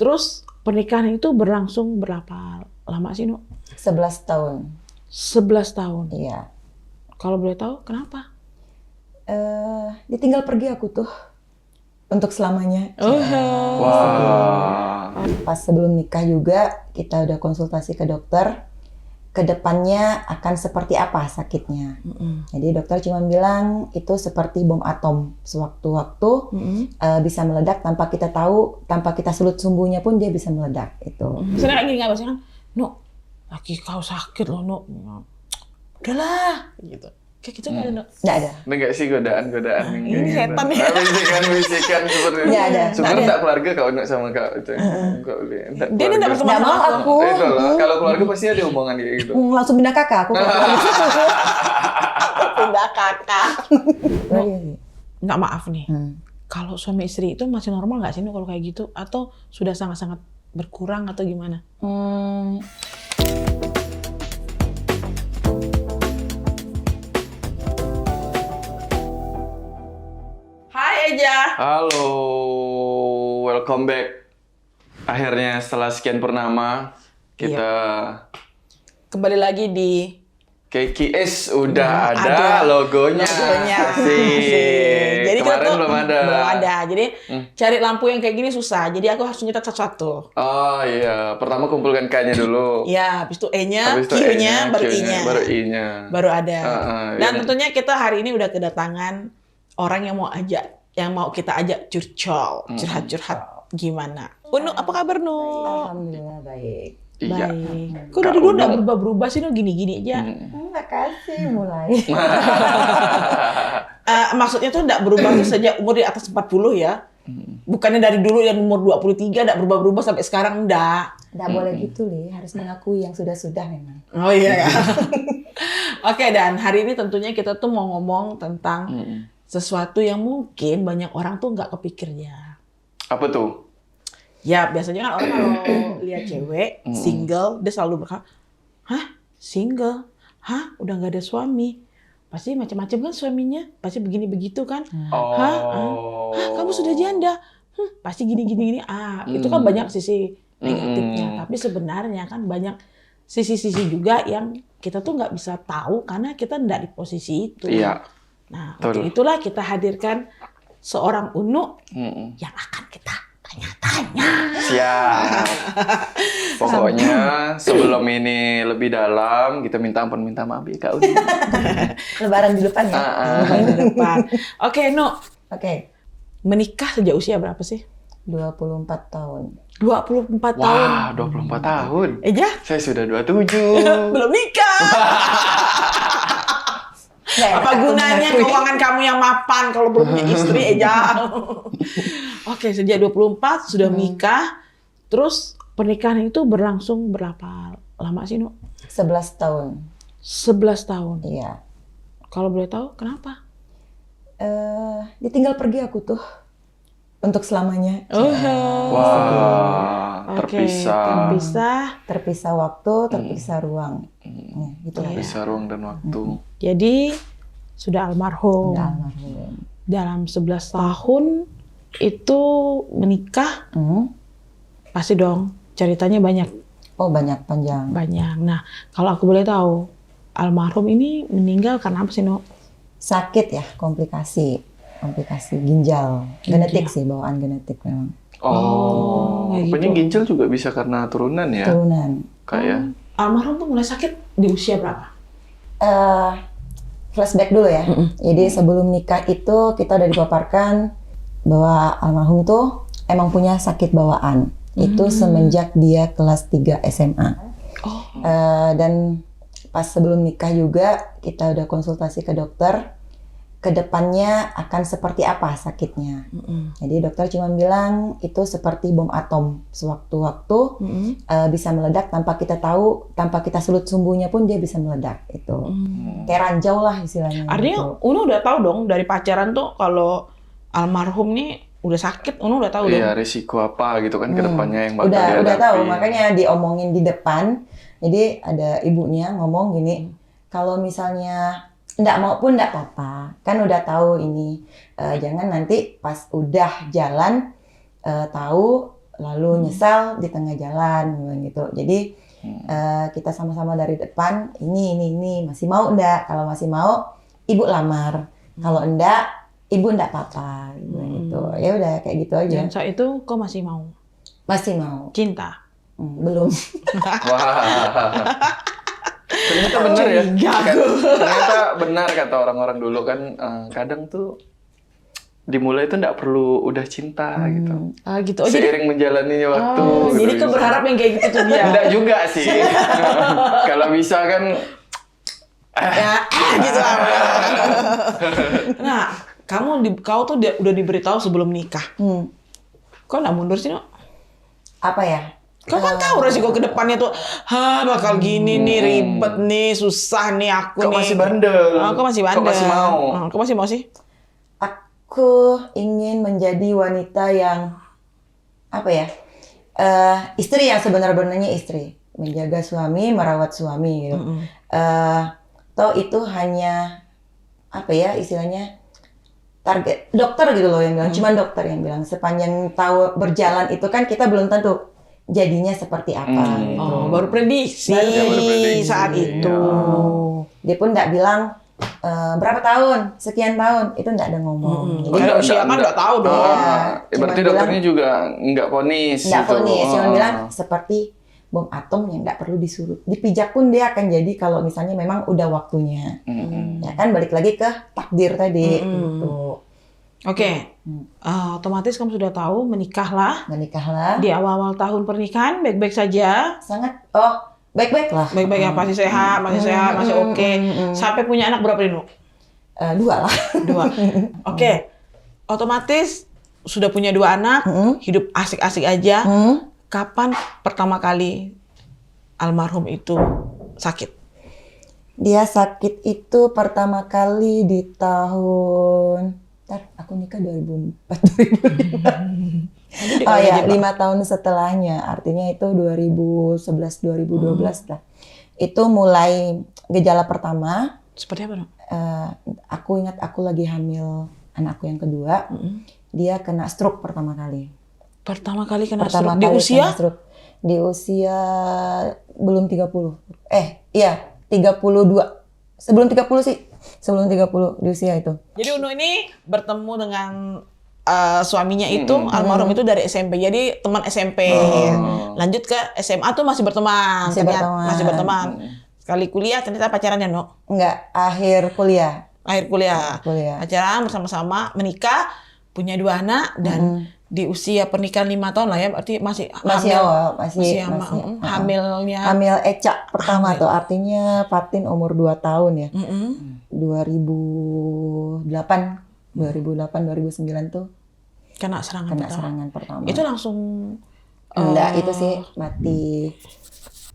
Terus pernikahan itu berlangsung berapa lama sih, Nuk? 11 tahun. 11 tahun. Iya. Kalau boleh tahu kenapa? Ditinggal pergi aku tuh untuk selamanya. Wah. Pas sebelum nikah juga kita udah konsultasi ke dokter. Kedepannya akan seperti apa sakitnya. Jadi dokter cuma bilang itu seperti bom atom. Sewaktu-waktu bisa meledak tanpa kita tahu, tanpa kita sulut sumbunya pun dia bisa meledak. Itu. Misalnya kayak gini nggak bahasanya kan, Nuk, laki kau sakit loh, Nuk. Udahlah, gitu. Kayak gitu nggak ada, Nuk? Nggak ada. Ini nggak sih godaan-godaan yang Ini kayak gitu? setan ya. Bisikan seperti itu. Nggak ada. Syukur Nggak ada. enggak keluarga kau Nuk sama kau itu. Kau Dia ini nggak bersama Nggak mau aku. aku. Itu loh, kalau keluarga pasti ada omongan kayak gitu. Langsung pindah kakak aku. Pindah kakak. Oh, iya sih. Nggak, maaf nih. Kalau suami istri itu masih normal nggak sih, Nuk, kalau kayak gitu? Atau sudah sangat-sangat berkurang atau gimana? Hai Eja. Halo, welcome back. Akhirnya setelah sekian purnama kita Kembali lagi di KKS udah Ada ada logonya. Asik. Jadi kita Kemarin tuh belum ada. Belum ada. Jadi cari lampu yang kayak gini susah. Jadi aku harus nyetak satu-satu. Oh iya, pertama kumpulkan K-nya dulu. Ya, habis itu E-nya, Habis itu Q-nya, E-nya, baru Q-nya, I-nya. baru I-nya. Baru ada. Dan ini. tentunya kita hari ini udah kedatangan orang yang mau kita ajak curhat-curhat gimana. Nuk, apa kabar, Nuk? Alhamdulillah baik. Iya. Baik. Kok dari dulu nggak berubah-berubah sih, Nuk, gini-gini aja? Makasih mulai. Maksudnya tuh nggak berubah tuh sejak umur di atas 40 ya? Bukannya dari dulu yang umur 23 nggak berubah-berubah sampai sekarang, enggak. Nggak boleh gitu, Li. Harus mengakui yang sudah-sudah memang. Oh iya ya. Oke, dan hari ini tentunya kita tuh mau ngomong tentang sesuatu yang mungkin banyak orang tuh nggak kepikirnya. Apa tuh? Ya, biasanya kan orang kalau lihat cewek single, dia selalu berkata, hah? Single? Hah? Udah nggak ada suami? Pasti macam-macam kan suaminya? Pasti begini-begitu kan? Oh. Hah? Kamu sudah janda? Pasti gini-gini. Itu kan banyak sisi negatifnya. Tapi sebenarnya kan banyak sisi-sisi juga yang kita tuh nggak bisa tahu karena kita nggak di posisi itu. Iya. Nah, Betul. untuk itulah kita hadirkan seorang Unu yang akan kita tanya-tanya. Siap. Pokoknya sebelum ini lebih dalam, kita minta ampun, minta maaf ya Kak Uni. Lebaran di depan ya? Di depan. Oke, Nu. Oke. Menikah sejak usia berapa sih? 24 tahun. 24 tahun. Wah, 24 tahun. Eja? Saya sudah 27. Belum nikah. Apa gunanya keuangan kamu yang mapan kalau belum punya istri, Eja? Oke, sejak 24 sudah menikah. Terus pernikahan itu berlangsung berapa lama sih, Nu? 11 tahun. 11 tahun. Iya. Kalau boleh tahu kenapa? Ditinggal pergi aku tuh untuk selamanya. Wah, Oke, terpisah. Terpisah waktu, terpisah ruang. Gitu lah. Terpisah ruang dan waktu. Jadi sudah almarhum. Udah almarhum. Dalam 11 tahun itu menikah, pasti dong ceritanya banyak. Oh, banyak panjang. Banyak. Nah, kalau aku boleh tahu, almarhum ini meninggal karena apa sih, No? Sakit ya, komplikasi ginjal. Genetik sih, bawaan genetik memang. kayak Rupanya gitu. ginjal juga bisa karena turunan ya? Turunan. Kayak. Almarhum tuh mulai sakit di usia berapa? Flashback dulu ya. Jadi sebelum nikah itu kita udah dipaparkan bahwa almarhum tuh emang punya sakit bawaan. Itu semenjak dia kelas 3 SMA. Dan pas sebelum nikah juga kita udah konsultasi ke dokter. Kedepannya akan seperti apa sakitnya. Jadi dokter cuma bilang itu seperti bom atom. Sewaktu-waktu bisa meledak tanpa kita tahu, tanpa kita sulut sumbunya pun dia bisa meledak. Itu kayak ranjau lah istilahnya. Artinya gitu. Unu udah tahu dong dari pacaran tuh kalau almarhum nih udah sakit, Unu udah tahu dong. Iya, risiko apa gitu kan ke depannya yang bakal Udah dihadapi. tahu, makanya diomongin di depan. Jadi ada ibunya ngomong gini, kalau misalnya nggak mau pun nggak apa-apa, kan udah tahu ini. Jangan nanti pas udah jalan tahu lalu nyesal di tengah jalan gitu. Jadi kita sama-sama dari depan, ini masih mau enggak? Kalau masih mau, ibu lamar. Kalau enggak, ibu enggak apa-apa gitu. Ya udah kayak gitu aja. Dan saat itu kau masih mau Masih mau. cinta? Belum. Wah. Ternyata benar ya. Ternyata benar kata orang-orang dulu kan, kadang tuh dimulai itu nggak perlu udah cinta gitu. Gitu. Oh, jadi Seiring menjalaninya waktu. jadi kau berharap yang kayak gitu tuh dia. Enggak juga sih. Kalau bisa kan Ya, gitu lah. Nah, kau tuh udah diberitahu sebelum nikah. Kok nggak mundur sih, Nok? Apa ya? Kau kan tahu resiko ke depannya tuh, bakal gini nih, ribet nih, susah nih aku kok nih. masih bandel. Kau masih bandel. Kok masih mau. Kau masih mau sih? Aku ingin menjadi wanita yang apa ya? Istri yang sebenar-benarnya istri, menjaga suami, merawat suami gitu. Toh itu hanya apa ya istilahnya target dokter gitu loh yang bilang, cuman dokter yang bilang sepanjang tahu berjalan itu kan kita belum tentu jadinya seperti apa gitu. Baru prediksi saat itu. Dia pun nggak bilang berapa tahun, sekian tahun, itu nggak ada ngomong. Jadi Kalau usia kan nggak tahu dong. Berarti dokternya juga nggak vonis. nggak gitu. vonis, cuma bilang seperti bom atom yang nggak perlu disuruh dipijak pun dia akan jadi kalau misalnya memang udah waktunya. Ya kan balik lagi ke takdir tadi gitu. Oke. Otomatis kamu sudah tahu menikahlah. Menikahlah. Di awal-awal tahun pernikahan baik-baik saja. Sangat baik-baik lah. Baik-baik ya, pasti sehat, masih oke. Sampai punya anak berapa Rino? 2 lah. 2. Oke. Otomatis sudah punya 2 anak, hidup asik-asik aja. Kapan pertama kali almarhum itu sakit? Dia sakit itu pertama kali di tahun aku nikah 2004 2005. Oh ya, 5 tahun setelahnya. Artinya itu 2011 2012 lah. Itu mulai gejala pertama. Seperti apa, Dok? Aku ingat aku lagi hamil anakku yang kedua. Dia kena stroke pertama kali. Pertama kali kena Pertama stroke di kali usia? kena stroke. Di usia belum 30. Iya, 32. Sebelum 30 sih. Sebelum 30 di usia itu. Jadi Uno ini bertemu dengan suaminya itu, almarhum itu dari SMP. Jadi teman SMP. Lanjut ke SMA tuh masih berteman. Masih berteman. Sekali kuliah ternyata pacaran ya, No? Enggak, akhir kuliah. Akhir kuliah. Pacaran bersama-sama, menikah, punya 2 anak, dan di usia pernikahan 5 tahun lah ya, berarti masih awal, hamilnya. Hamil Eca pertama tuh, artinya Fatin umur 2 tahun ya. 2008, 2009 tuh kena serangan pertama. Itu langsung enggak, itu sih mati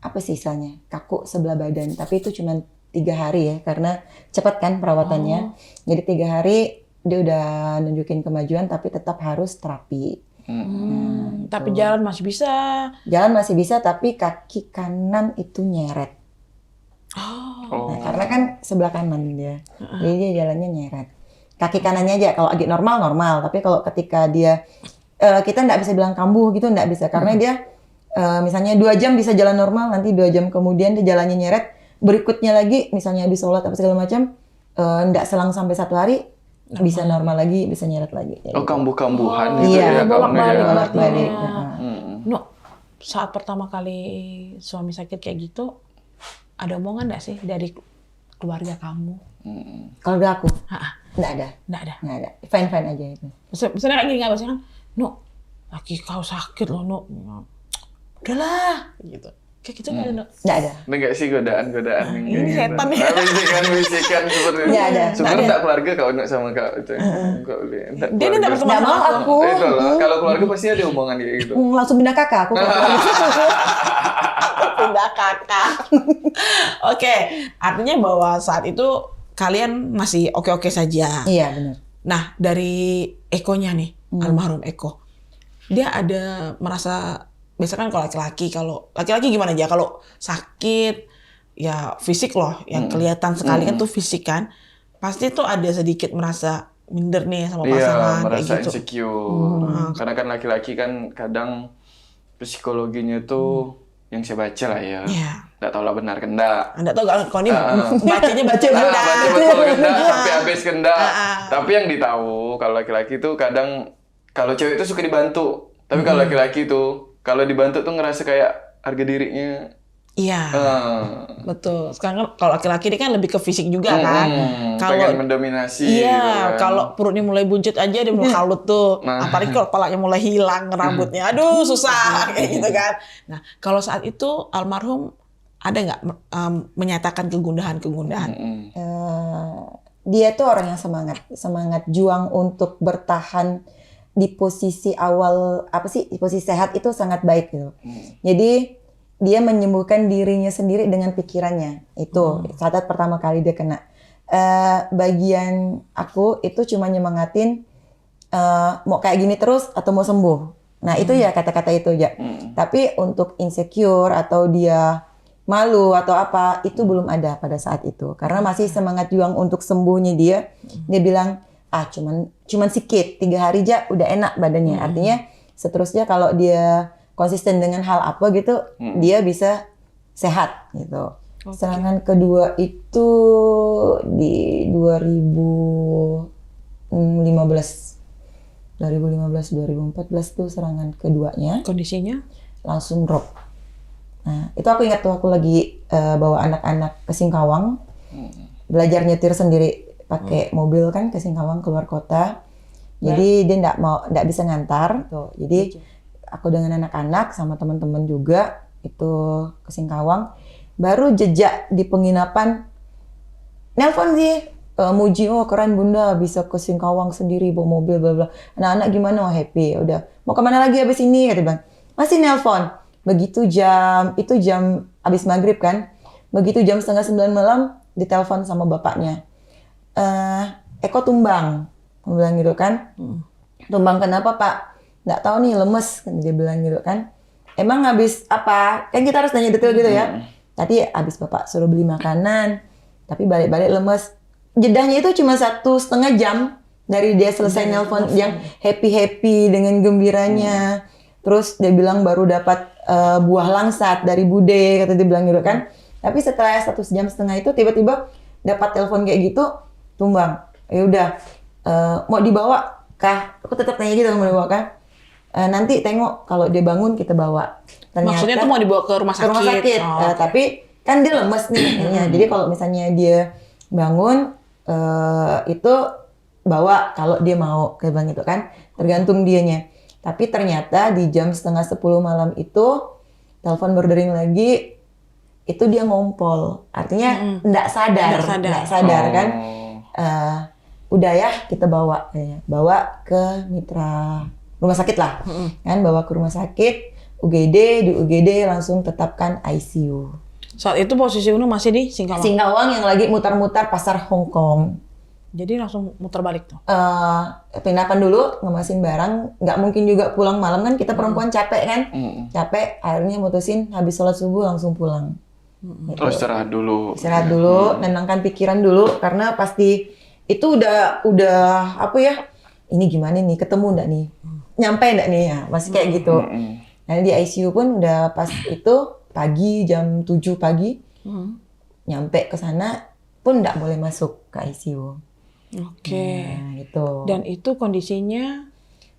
apa sih istilahnya? Kaku sebelah badan, tapi itu cuma 3 hari ya, karena cepat kan perawatannya. Jadi 3 hari dia udah nunjukin kemajuan, tapi tetap harus terapi. Tapi jalan masih bisa. Jalan masih bisa, tapi kaki kanan itu nyeret. Nah, karena kan sebelah kanan dia, jadi dia jalannya nyeret. Kaki kanannya aja, kalau lagi normal, tapi kalau ketika dia, kita nggak bisa bilang kambuh gitu, nggak bisa. Karena dia, misalnya 2 jam bisa jalan normal, nanti 2 jam kemudian dia jalannya nyeret, berikutnya lagi, misalnya habis sholat apa segala macam, nggak selang sampai 1 hari, bisa normal lagi, bisa nyeret lagi. Kambuh-kambuhan gitu iya, ya. bolak-balik. No, saat pertama kali suami sakit kayak gitu, ada omongan nggak sih dari keluarga kamu? Keluarga aku? Nggak ada. Fine-fine aja itu. Misalnya kayak gini nggak kan? No, laki kau sakit loh, No. Udahlah, gitu. Kayak gitu nggak ada, No? Nggak ada. Ini nggak sih godaan-godaan yang kayak Ini gitu. setan ya. Bisikan seperti itu. Nggak ada. Sebenarnya nggak keluarga kau Nuk sama kau itu. Dia ini nggak berteman sama aku. Itu loh. Kalau keluarga pasti ada omongan kayak gitu. Langsung pindah kakak aku. Pindah kakak. Oke, artinya bahwa saat itu kalian masih oke-oke saja. Iya, benar. Nah, dari Ekonya nih, almarhum Eko, dia ada merasa, biasanya kan kalau laki-laki gimana aja, kalau sakit, ya fisik loh, yang kelihatan sekali kan tuh fisik kan, pasti tuh ada sedikit merasa minder nih sama pasangan. Iya, merasa kayak gitu. insecure. Karena kan laki-laki kan kadang psikologinya tuh yang saya baca lah ya. Iya. Nggak tahu lah benar kan enggak. Anda tahu gak, kalau ini bacanya baca Nah, benda. baca betul kena sampai habis kena. Tapi yang ditahu kalau laki-laki tuh kadang kalau cewek itu suka dibantu. Tapi kalau laki-laki tuh kalau dibantu tuh ngerasa kayak harga dirinya. Iya. Betul. Sekarang kan kalau laki-laki ini kan lebih ke fisik juga kan. Kalau pengen mendominasi. iya, gitu kan. kalau perutnya mulai buncit aja dia mulai kalut tuh. Nah. Apalagi kalau kepalanya mulai hilang rambutnya. Aduh, susah kayak gitu kan. Nah, kalau saat itu almarhum ada nggak menyatakan kegundahan-kegundahan? Dia tuh orang yang semangat juang untuk bertahan di posisi awal di posisi sehat itu sangat baik gitu. Jadi dia menyembuhkan dirinya sendiri dengan pikirannya. Itu saat pertama kali dia kena. Bagian aku itu cuma nyemangatin mau kayak gini terus atau mau sembuh. Nah itu ya kata-kata itu aja. Tapi untuk insecure atau dia malu atau apa itu belum ada pada saat itu. Karena masih semangat juang untuk sembuhnya dia. Dia bilang cuman sikit 3 hari aja udah enak badannya. Artinya seterusnya kalau dia konsisten dengan hal apa gitu, dia bisa sehat gitu. Serangan kedua itu di 2014 tuh serangan keduanya. Kondisinya? Langsung drop. Nah, itu aku ingat tuh aku lagi bawa anak-anak ke Singkawang, belajar nyetir sendiri pakai mobil kan ke Singkawang keluar kota. Jadi dia nggak bisa ngantar tuh. Jadi aku dengan anak-anak sama teman-teman juga itu ke Singkawang. Baru jejak di penginapan nelpon sih muji, oh keren bunda bisa ke Singkawang sendiri bawa mobil bla bla. Anak-anak gimana? Oh happy. Udah mau kemana lagi habis ini kata bang. Masih nelpon. Begitu jam habis maghrib kan. Begitu jam 8:30 malam ditelepon sama bapaknya. Eko tumbang. Aku bilang gitu kan. Tumbang kenapa pak? Nggak tahu nih lemes kan dia bilang gitu kan. Emang habis apa? Kan kita harus nanya detail gitu ya. Tadi habis bapak suruh beli makanan, tapi balik-balik lemes. Jedahnya itu cuma 1,5 jam dari dia selesai nelpon yang happy dengan gembiranya. Terus dia bilang baru dapat buah langsat dari Bude kata dia bilang gitu kan. Tapi setelah 1,5 jam itu tiba-tiba dapat telepon kayak gitu, tumbang. Ya udah mau dibawa kah? Aku tetap tanya gitu mau dibawa kah? Nanti tengok kalau dia bangun kita bawa. Ternyata, maksudnya tuh mau dibawa ke rumah sakit? Ke rumah sakit. Tapi kan dia lemes nih. Jadi kalau misalnya dia bangun itu bawa kalau dia mau kayak bang itu kan tergantung dianya. Tapi ternyata di jam 9:30 malam itu telepon berdering lagi itu dia ngompol. Artinya nggak sadar kan. Udah ya kita bawa kayaknya. Bawa ke mitra rumah sakit lah, kan bawa ke rumah sakit, UGD, di UGD langsung tetapkan ICU. Saat itu posisi Unu masih di Singkawang? Singkawang yang lagi mutar-mutar pasar Hong Kong. Jadi langsung muter balik tuh? Penginapan dulu, ngemasin barang, nggak mungkin juga pulang malam kan, kita perempuan capek kan, capek, akhirnya mutusin habis sholat subuh langsung pulang. Gitu. Terus istirahat dulu, nenangkan pikiran dulu, karena pasti itu udah apa ya, ini gimana nih, ketemu nggak nih? Nyampe enggak nih ya, masih kayak gitu. Nah di ICU pun udah pas itu pagi jam 7 pagi, nyampe ke sana pun enggak boleh masuk ke ICU. Oke. Nah, gitu. Dan itu kondisinya?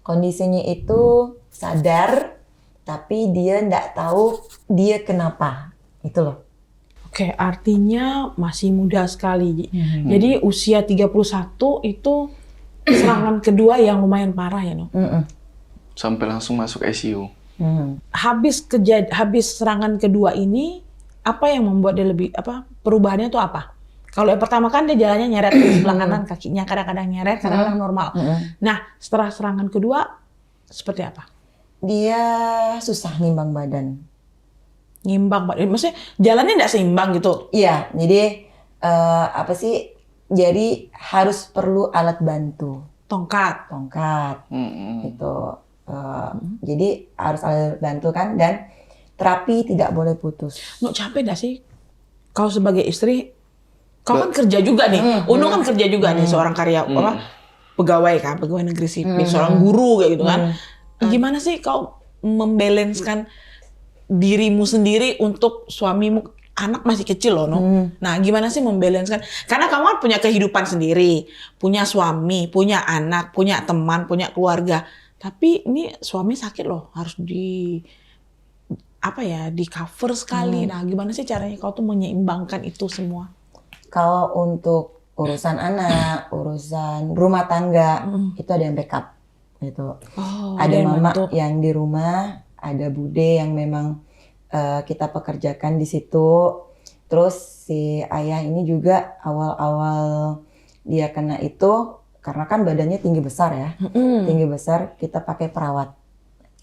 Kondisinya itu sadar, tapi dia enggak tahu dia kenapa, itu loh. Oke, artinya masih muda sekali. Jadi usia 31 itu serangan kedua yang lumayan parah ya, no? Sampai langsung masuk ICU. Habis serangan kedua ini, apa yang membuat dia lebih perubahannya itu apa? Kalau yang pertama kan dia jalannya nyeret di sebelah kanan, kakinya kadang-kadang nyeret, kadang-kadang normal. Nah, setelah serangan kedua seperti apa? Dia susah nimbang badan. Nimbang badan, maksudnya jalannya nggak seimbang gitu? Iya, jadi jadi harus perlu alat bantu. Tongkat. Gitu. Jadi harus alat bantu kan, dan terapi tidak boleh putus. Capek gak sih? Kau sebagai istri, kau kan kerja juga nih. Unu kan kerja juga nih, seorang pegawai negeri sipil, seorang guru kayak gitu kan. Gimana sih kau membalanskan dirimu sendiri untuk suamimu? Anak masih kecil loh, no. Nah, gimana sih membalanskan? Karena kamu kan punya kehidupan sendiri, punya suami, punya anak, punya teman, punya keluarga. Tapi ini suami sakit loh, harus di cover sekali. Nah, gimana sih caranya kau tuh menyeimbangkan itu semua? Kalau untuk urusan anak, urusan rumah tangga, itu ada yang backup gitu. Ada mama yang di rumah, ada bude yang memang kita pekerjakan di situ. Terus si ayah ini juga awal-awal dia kena itu, karena kan badannya tinggi besar ya, tinggi besar, kita pakai perawat,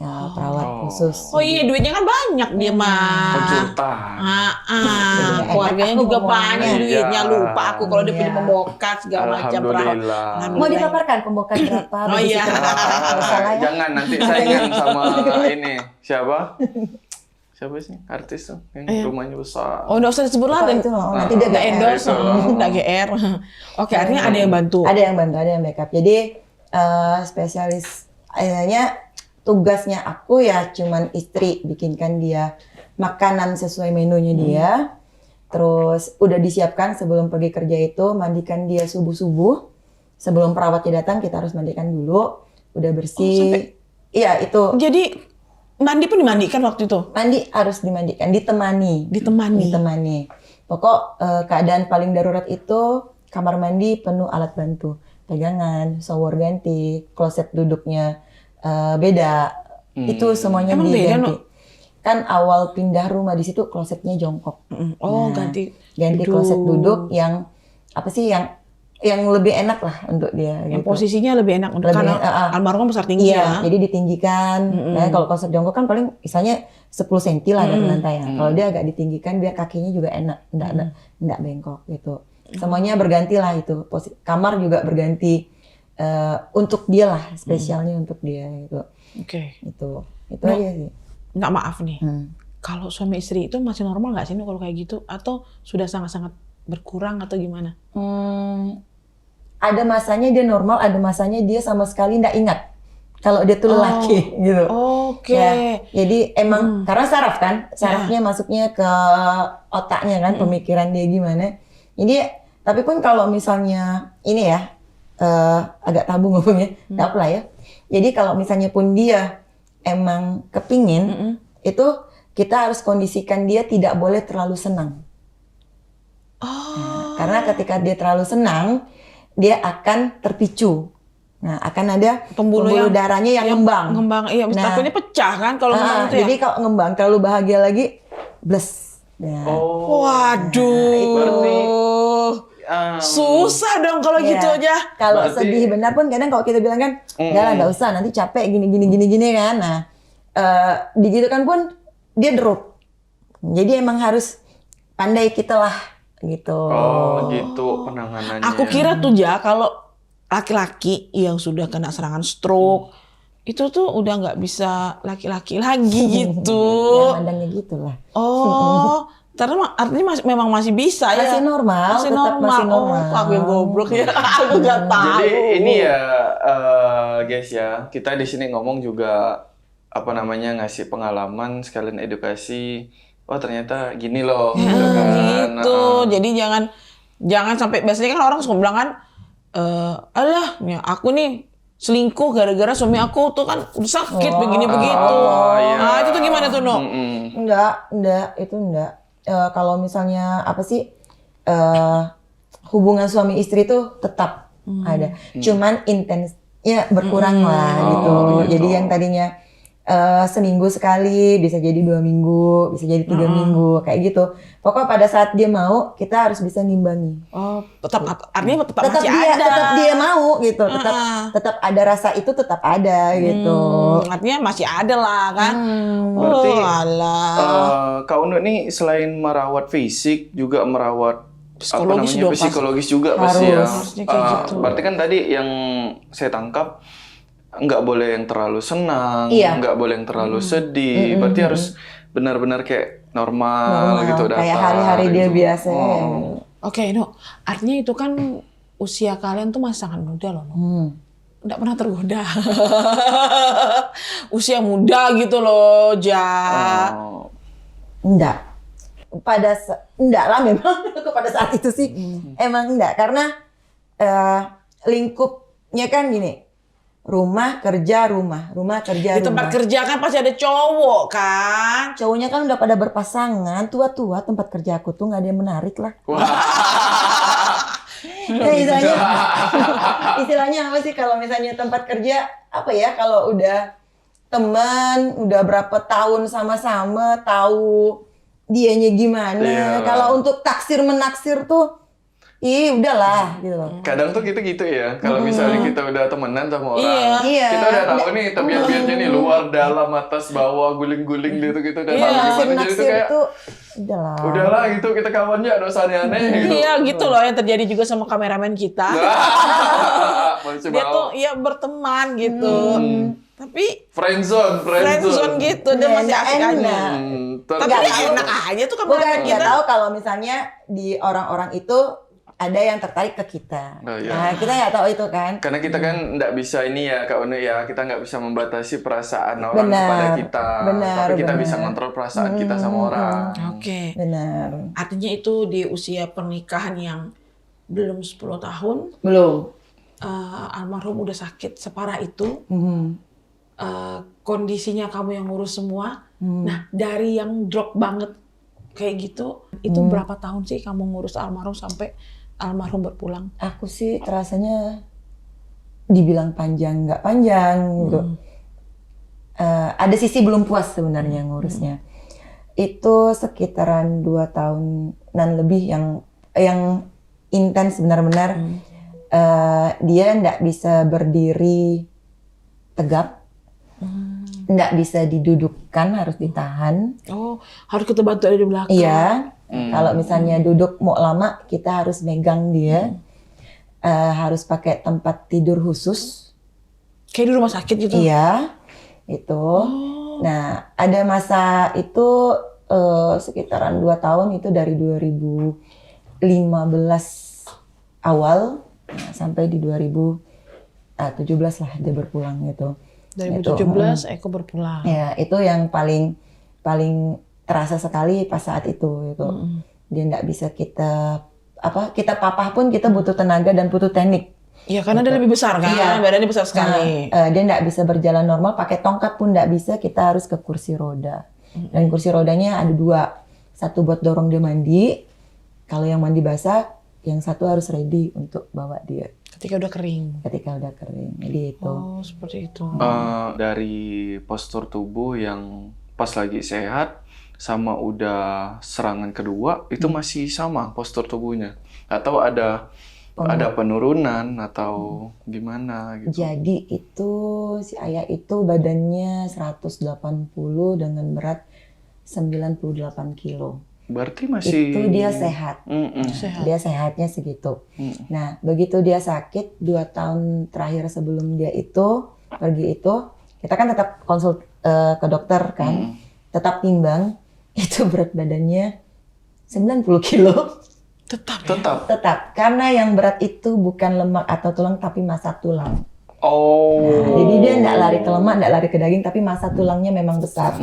perawat khusus. Oh iya, duitnya kan banyak dia mah. Konsultan. Keluarganya juga banyak duitnya, lupa aku kalau dia punya pembokat segala macam perawat. Alhamdulillah. Mau dipaparkan pembokat berapa? Oh iya. Jangan nanti saingan sama ini siapa sih artis tuh yang rumahnya besar. Oh, nggak usah disebut lah. Itu nanti dia nggak endorse, nggak GR. Oke, artinya ada yang bantu. Ada yang bantu, ada yang backup. Jadi spesialis ayahnya, tugasnya aku ya cuman istri bikinkan dia makanan sesuai menunya dia. Terus udah disiapkan sebelum pergi kerja itu, mandikan dia subuh-subuh. Sebelum perawatnya datang kita harus mandikan dulu, udah bersih. Iya, itu. Jadi mandi pun dimandikan waktu itu? Mandi harus dimandikan, ditemani. Pokok keadaan paling darurat itu kamar mandi penuh alat bantu. Pegangan, shower ganti, kloset duduknya beda. Itu semuanya Emang diganti. beda, no? Kan awal pindah rumah di situ klosetnya jongkok. Ganti kloset duduk yang yang lebih enak lah untuk dia. Yang gitu. posisinya lebih enak untuk karena almarhum besar tinggi ya. Jadi ditinggikan. Nah, kalau kloset jongkok kan paling misalnya 10 cm lah dari lantai. Kalau dia agak ditinggikan biar kakinya juga enak, enggak bengkok gitu. Semuanya berganti lah itu. Kamar juga berganti untuk dia lah, spesialnya untuk dia gitu. Oke. Itu aja sih. Nggak, maaf nih. Kalau suami istri itu masih normal nggak sih kalau kayak gitu? Atau sudah sangat-sangat berkurang atau gimana? Ada masanya dia normal, ada masanya dia sama sekali nggak ingat kalau dia tuh lelaki gitu. Oke. Ya, jadi emang karena saraf kan, sarafnya masuknya ke otaknya kan, pemikiran dia gimana. Jadi tapi pun kalau misalnya ini ya agak tabu ngomongnya, nggak apa lah ya. Jadi kalau misalnya pun dia emang kepingin, itu kita harus kondisikan dia tidak boleh terlalu senang. Nah, karena ketika dia terlalu senang, dia akan terpicu. Nah, akan ada pembuluh darahnya yang ngembang. Iya, takutnya pecah kan kalau ngembang itu ya. Jadi kalau ngembang terlalu bahagia lagi, bles. Ya. Waduh. Susah dong kalau gitu aja. Kalau sedih benar pun kadang kalau kita bilang kan, nggak usah, nanti capek gini kan. Nah, digitukan pun dia drop. Jadi emang harus pandai kita lah gitu. Oh, gitu penanganannya. Aku kira tuh kalau laki-laki yang sudah kena serangan stroke itu tuh udah nggak bisa laki-laki lagi gitu. Ya, mandangnya gitulah. Oh, artinya memang masih bisa ya? Masih normal, masih tetap normal. masih normal. Oh, aku yang goblok ya, aku nggak tahu. Jadi ini ya guys ya, kita di sini ngomong juga ngasih pengalaman sekalian edukasi. Oh ternyata gini loh. Gitu. Jadi jangan sampai, biasanya kan orang suka bilang kan, alah, ya aku nih selingkuh gara-gara suami aku tuh kan sakit begini-begitu. Iya. Nah, itu tuh gimana tuh, No? Enggak, itu enggak. Kalau misalnya hubungan suami istri itu tetap ada. Cuman intensnya berkurang lah gitu. Jadi yang tadinya seminggu sekali, bisa jadi 2 minggu, bisa jadi 3 minggu, kayak gitu. Pokoknya pada saat dia mau, kita harus bisa ngimbangi. Oh, artinya tetap masih ada. Tetap dia mau gitu, tetap ada rasa itu tetap ada gitu. Artinya masih ada lah kan. Berarti Kak Unu nih selain merawat fisik juga merawat psikologis juga pasti ya. Berarti kan tadi yang saya tangkap nggak boleh yang terlalu senang, nggak boleh yang terlalu sedih. Berarti harus benar-benar kayak normal gitu datang. Kayak hari-hari dia biasa. Oke, No. Artinya itu kan usia kalian tuh masih sangat muda loh, No. nggak pernah tergoda. Usia muda gitu loh, Ja. Oh. Enggak. Enggak lah memang pada saat itu sih. Emang enggak. Karena lingkupnya kan gini. Rumah, kerja, rumah. Rumah, kerja, Di tempat rumah. kerja kan pasti ada cowok kan. Cowoknya kan udah pada berpasangan. Tua-tua tempat kerja aku tuh nggak ada yang menarik lah. Wah. Ya, istilahnya apa sih kalau misalnya tempat kerja apa ya kalau udah teman udah berapa tahun sama-sama tahu dianya gimana. Iya. Kalau untuk taksir menaksir tuh udahlah gitu loh. Kadang tuh gitu ya. Kalau misalnya kita udah temenan sama orang, Iya. kita udah tahu nih tabiat-tabiatnya nih luar, dalam, atas, bawah, guling-guling gitu udah tahu Iya. gimana. Jadi tuh Naksir kayak tuh udahlah gitu kita kawannya ada aneh-aneh gitu. Iya gitu loh yang terjadi juga sama kameramen kita. Masih Dia mau. tuh ya berteman gitu. Tapi Friendzone. friendzone gitu dia Iya, masih nggak asik aja. enak. Tapi Nggak dia tahu. enak aja tuh bukan kameramen nggak kita. tahu kalau misalnya di orang-orang itu ada yang tertarik ke kita. Oh, iya. Nah kita nggak tahu itu kan. Karena kita kan nggak bisa ini ya Kak Unu ya, kita nggak bisa membatasi perasaan orang kepada kita. benar, Tapi kita benar. bisa kontrol perasaan kita sama orang. Oke. Benar. Artinya itu di usia pernikahan yang belum 10 tahun, Belum. almarhum udah sakit separah itu, Mhm. kondisinya kamu yang ngurus semua. Nah, dari yang drop banget kayak gitu, itu berapa tahun sih kamu ngurus almarhum sampai almarhum berpulang? Aku sih rasanya dibilang panjang nggak panjang gitu. Ada sisi belum puas sebenarnya ngurusnya. Itu sekitaran 2 tahunan lebih yang intens benar-benar. Dia nggak bisa berdiri tegap, nggak bisa didudukkan, harus ditahan. Oh, harus kita bantu dari belakang. Iya, kalau misalnya duduk mau lama, kita harus megang dia. Harus pakai tempat tidur khusus. Kayak di rumah sakit gitu. Iya, itu. Nah, ada masa itu sekitaran 2 tahun itu dari 2015 awal sampai di 2017 lah dia berpulang gitu. 2017 Eko berpulang. Ya, itu yang paling terasa sekali pas saat itu. Dia nggak bisa kita papah pun kita butuh tenaga dan butuh teknik. Iya, karena dia lebih besar kan, Iya. badannya besar sekali. Nah, dia nggak bisa berjalan normal, pakai tongkat pun nggak bisa, kita harus ke kursi roda. Dan kursi rodanya ada 2, satu buat dorong dia mandi. Kalau yang mandi basah, yang satu harus ready untuk bawa dia Ketika udah kering. ketika udah kering. Jadi itu. Oh, seperti itu. Dari postur tubuh yang pas lagi sehat sama udah serangan kedua itu masih sama postur tubuhnya atau ada penurunan atau gimana gitu. Jadi itu si ayah itu badannya 180 dengan berat 98 kilo. Berarti masih Itu dia sehat. Sehat. Dia sehatnya segitu. Nah, begitu dia sakit 2 tahun terakhir sebelum dia itu pergi itu, kita kan tetap konsul ke dokter kan, tetap timbang, itu berat badannya 90 kilo. Tetap. Tetap, karena yang berat itu bukan lemak atau tulang tapi massa tulang. Oh. Nah, jadi dia nggak lari ke lemak, nggak lari ke daging, tapi massa tulangnya memang besar.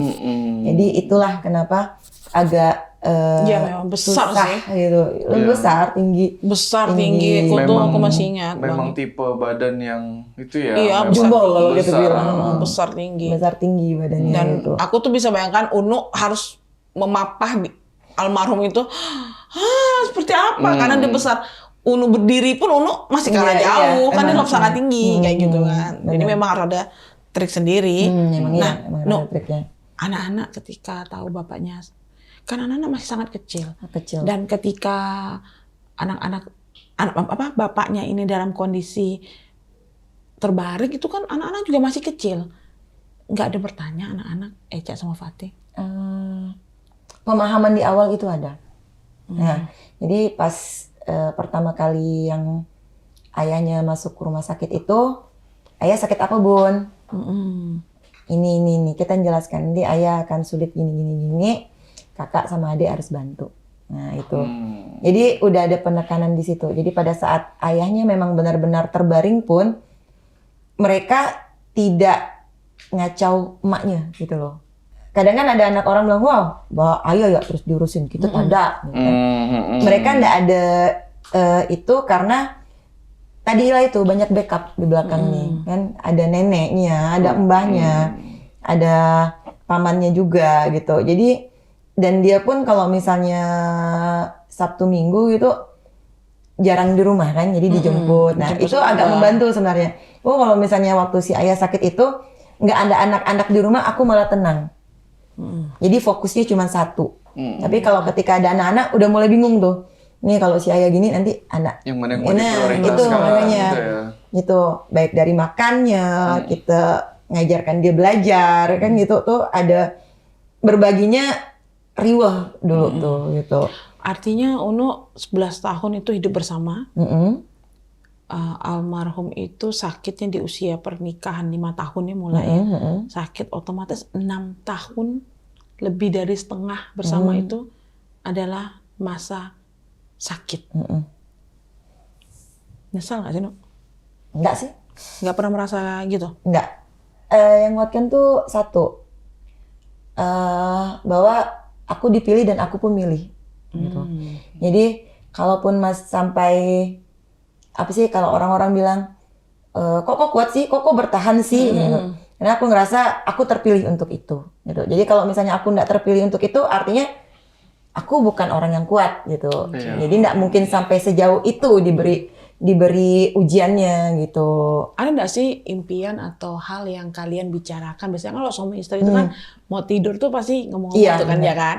Jadi itulah kenapa agak Iya, memang besar susah sih. gitu. Besar, tinggi. Besar, tinggi. Aku masih ingat. Memang Bang. tipe badan yang itu ya. Iya, memang jumbo kalau kita besar. bilang. Besar, tinggi. Besar tinggi badannya Dan itu. aku tuh bisa bayangkan Unu harus memapah almarhum itu. Seperti apa? Karena dia besar. Unu berdiri pun Unu masih kalah Iya, jauh. iya, Kan dia emang. sangat tinggi kayak gitu kan. Jadi memang harus ada trik sendiri. Emang Nah, iya, emang No, ada triknya. anak-anak ketika tahu bapaknya, kan anak-anak masih sangat kecil. Kecil. Dan ketika bapaknya ini dalam kondisi terbaring itu kan anak-anak juga masih kecil. Nggak ada bertanya anak-anak Eca sama Fatih. Pemahaman di awal itu ada. Nah, jadi pas pertama kali yang ayahnya masuk ke rumah sakit itu, ayah sakit apa Bun? Ini. Kita jelaskan, nanti ayah akan sulit gini. Kakak sama adik harus bantu. Nah itu. Jadi udah ada penekanan di situ. Jadi pada saat ayahnya memang benar-benar terbaring pun, mereka tidak ngacau emaknya gitu loh. Kadang kan ada anak orang bilang, wow, bawa ayah ya terus diurusin, kita ada. Gitu kan. Mereka nggak ada itu karena tadilah itu banyak backup di belakang nih, kan ada neneknya, ada mbahnya, ada pamannya juga gitu. Jadi dan dia pun kalau misalnya Sabtu Minggu gitu jarang di rumah kan, jadi dijemput. Nah itu agak membantu sebenarnya. Oh kalau misalnya waktu si ayah sakit itu nggak ada anak-anak di rumah, aku malah tenang. Jadi fokusnya cuma satu. Tapi kalau ketika ada anak-anak udah mulai bingung tuh. Nih kalau si ayah gini nanti anak yang mana yang mau diprioritaskan itu makanya gitu ya. gitu baik dari makannya kita ngajarkan dia belajar kan gitu tuh ada berbaginya riweh dulu tuh gitu. Artinya Uno 11 tahun itu hidup bersama. Almarhum itu sakitnya di usia pernikahan 5 tahunnya mulai sakit, otomatis 6 tahun lebih dari setengah bersama itu adalah masa sakit. Nyesal nggak sih, Nuk? Enggak sih. Nggak pernah merasa gitu? Enggak. Yang nguatkan tuh satu, bahwa aku dipilih dan aku pun milih. Gitu. Jadi kalaupun Mas sampai apa sih kalau orang-orang bilang kok kuat sih, kok bertahan sih, gitu. Karena aku ngerasa aku terpilih untuk itu. Gitu. Jadi kalau misalnya aku nggak terpilih untuk itu, artinya aku bukan orang yang kuat gitu. Jadi nggak mungkin sampai sejauh itu diberi ujiannya gitu. Ada nggak sih impian atau hal yang kalian bicarakan? Biasanya kalau suami istri itu kan mau tidur tuh pasti ngomong gitu kan ya kan.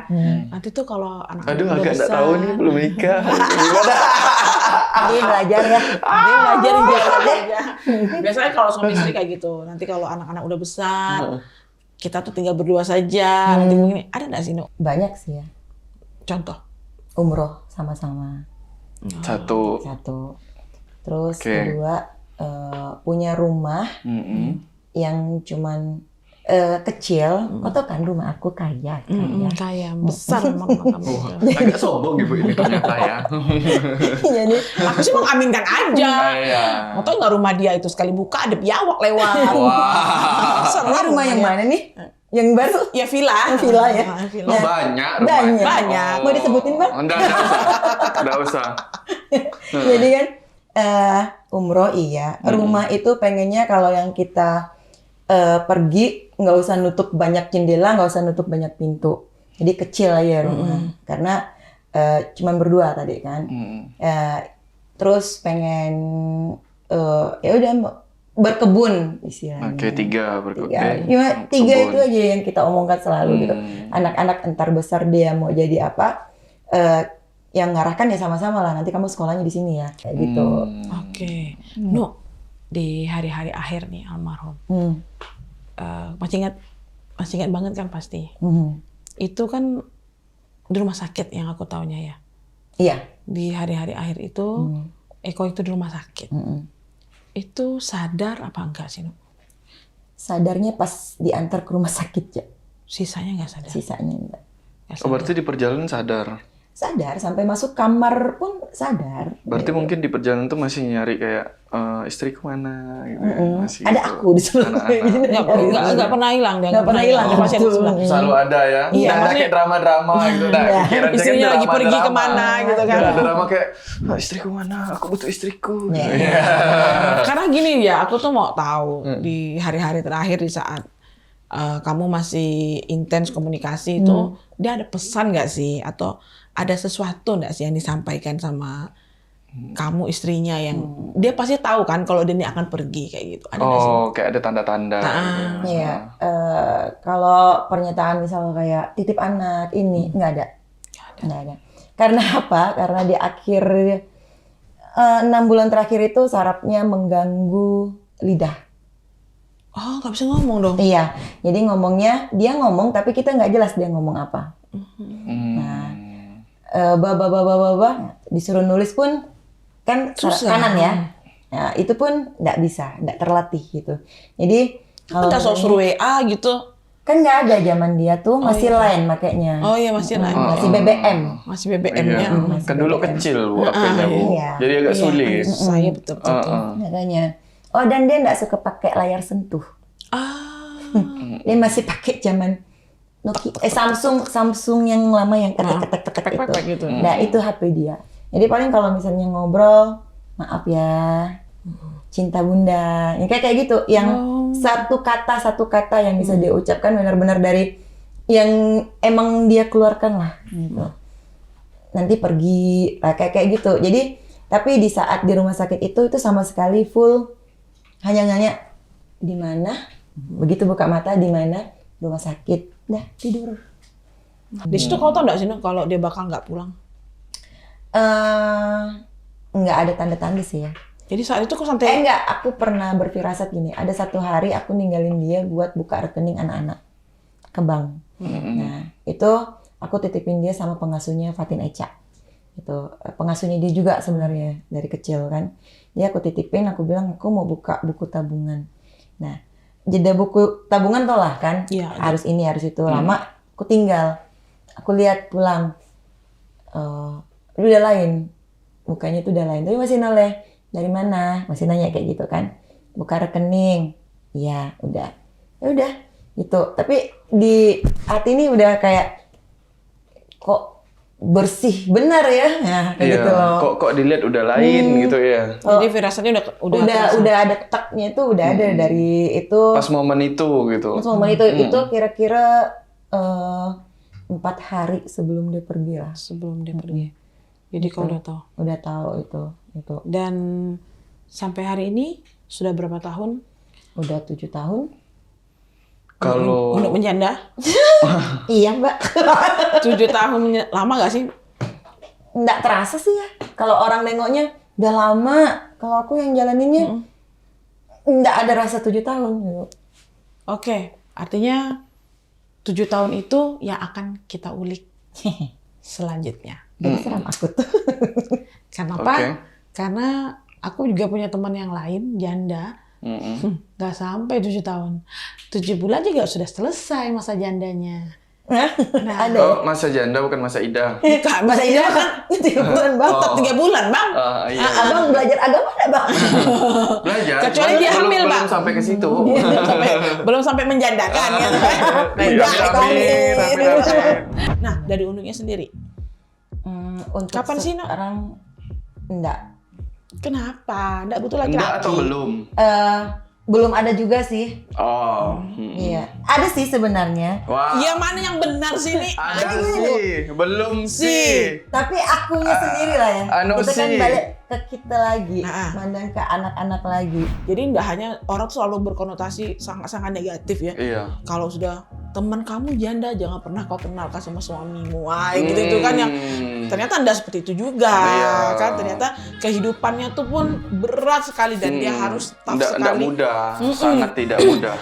Nanti tuh kalau anak-anak udah agak besar. nggak tahu nih belum nikah. Gimana? Jadi belajar ya. Nanti belajar aja. Biasanya kalau suami istri kayak gitu. Nanti kalau anak-anak udah besar, kita tuh tinggal berdua saja. Nanti mungkin ada nggak sih, Nuk? Banyak sih ya. Contoh? Umroh sama-sama. Satu. Terus kedua punya rumah yang cuman kecil. Kau tau kan rumah aku kaya. Kaya besar memang kamu. Agak sombong ibu ini ternyata ya. Jadi Aku sih mengaminkan aja. Iya. Mau tau nggak rumah dia itu sekali buka ada biawak lewat. ini rumah yang mana nih? Yang baru? Ya villa. Villa ya. Oh, banyak rumahnya. Banyak. Mau disebutin Bang? Enggak usah. Jadi kan umroh iya. Rumah itu pengennya kalau yang kita pergi nggak usah nutup banyak jendela, nggak usah nutup banyak pintu. Jadi kecil aja rumah. Karena cuman berdua tadi kan. Terus pengen ya udah berkebun istilahnya. Oke, 3 berkebun. Tiga itu aja yang kita omongkan selalu gitu. Anak-anak entar besar dia mau jadi apa, yang ngarahkan ya sama-sama lah. Nanti kamu sekolahnya di sini ya, kayak gitu. Oke. No, di hari-hari akhir nih almarhum. Masih ingat banget kan pasti. Itu kan di rumah sakit yang aku taunya ya. Iya. Di hari-hari akhir itu, Eko itu di rumah sakit. Itu sadar apa enggak sih, Nuk? Sadarnya pas diantar ke rumah sakit ya. Sisanya nggak sadar? Sisanya enggak. Oh, berarti di perjalanan sadar? Sadar, sampai masuk kamar pun sadar. Berarti mungkin di perjalanan tuh masih nyari kayak istriku mana gitu. Masih ada gitu. aku di sana. Nggak pernah hilang dia. Nggak pernah hilang. Dia masih ada di sebelah. Selalu ada ya. Iya, Nggak ada kayak drama-drama gitu. Pikiran Istrinya jangan lagi pergi drama-drama. kemana gitu kan. Nggak ada drama kayak, istriku mana? Aku butuh istriku. Karena gini ya, aku tuh mau tahu di hari-hari terakhir di saat kamu masih intens komunikasi itu, dia ada pesan nggak sih? Atau ada sesuatu nggak sih yang disampaikan sama kamu istrinya yang dia pasti tahu kan kalau dia ini akan pergi kayak gitu. Ada nggak sih? Kayak ada tanda-tanda. Gitu. Iya. Kalau pernyataan misalnya kayak titip anak ini nggak ada. Nggak ada. Karena apa? Karena di akhir 6 bulan terakhir itu sarafnya mengganggu lidah. Oh, nggak bisa ngomong dong. Iya. Jadi ngomongnya dia ngomong tapi kita nggak jelas dia ngomong apa. Nah, disuruh nulis pun kan kanan ya. Nah, itu pun nggak bisa, nggak terlatih gitu. Jadi kalau udah suruh WA gitu. Kan nggak ada zaman dia tuh masih line makanya. Oh iya masih line. Masih BBM. Masih BBM-nya. Kan dulu kecil Bu HP-nya Bu. Iya. Jadi agak sulit. Saya betul. Makanya Oh, dan dia nggak suka pakai layar sentuh. Dia masih pakai zaman Nokia, Samsung yang lama yang ketek itu. Gitu. Nah, itu HP dia. Jadi paling kalau misalnya ngobrol, maaf ya, cinta bunda, yang kayak gitu, yang satu kata yang bisa dia ucapkan benar-benar dari yang emang dia keluarkan lah, gitu. Nanti pergi, kayak gitu. Jadi, tapi di saat di rumah sakit itu sama sekali full hanya nanya di mana, begitu buka mata di mana, rumah sakit, dah tidur. Di situ kau tau nggak sih kalau dia bakal nggak pulang? Nggak ada tanda-tanda sih ya. Jadi saat itu kok santai? Enggak, aku pernah berfirasat gini. Ada satu hari aku ninggalin dia buat buka rekening anak-anak ke bank. Nah, itu aku titipin dia sama pengasuhnya Fatin Echa. Itu pengasuhnya dia juga sebenarnya dari kecil kan. Dia aku titipin, aku bilang aku mau buka buku tabungan. Nah, jeda buku tabungan tau lah kan. Ya, harus ini, harus itu. Lama aku tinggal. Aku lihat pulang. Udah lain. Mukanya tuh udah lain. Tapi masih noleh. Dari mana? Masih nanya kayak gitu kan. Buka rekening. Iya, udah. Ya udah, gitu. Tapi di hati ini udah kayak kok bersih benar ya. Nah, kayak gitu loh. Kok dilihat udah lain gitu ya. Jadi firasatnya udah ada taknya itu udah ada dari itu. Pas momen itu gitu. Pas momen itu kira-kira 4 hari sebelum dia pergi lah. Sebelum dia pergi. Jadi kau udah tahu. Udah tahu itu. Dan sampai hari ini sudah berapa tahun? Udah 7 tahun. Kalau Untuk menjanda? Iya, Mbak. 7 tahun lama gak sih? Nggak terasa sih ya. Kalau orang nengoknya udah lama. Kalau aku yang jalaninnya nggak ada rasa 7 tahun gitu. Oke, artinya 7 tahun itu yang akan kita ulik selanjutnya. Jadi seram aku tuh. Kenapa? Karena aku juga punya teman yang lain, janda. Nggak sampai 7 tahun. 7 bulan juga sudah selesai masa jandanya. Nah, ada. masa janda bukan masa idah. Bukan, masa idah kan 3 bulan bang. 3 bulan bang. Iya. Abang belajar agama nggak, Bang? Belajar. Kecuali dia hamil, Bang. Belum sampai ke situ. belum sampai menjandakan ya. Iya, amin. Nah, dari Unungnya sendiri. Untuk Kapan sih, Nok? sekarang enggak. Kenapa? Nggak butuh Enggak laki-laki? atau belum? Belum ada juga sih. Oh. Iya. Ada sih sebenarnya. Wah. Iya, mana yang benar sih nih? Ada sih. Belum sih. Tapi akunya sendiri lah ya. Kita kan sih. balik ke kita lagi. Nah. Mandang ke anak-anak lagi. Jadi nggak hanya orang tuh selalu berkonotasi sangat-sangat negatif ya. Iya. Kalau sudah teman kamu janda, jangan pernah kau kenalkan sama suamimu. Wah, gitu itu kan yang ternyata enggak seperti itu juga. Iya. Kan ternyata kehidupannya tuh pun berat sekali dan dia harus tough sekali. Enggak mudah. Sangat tidak mudah.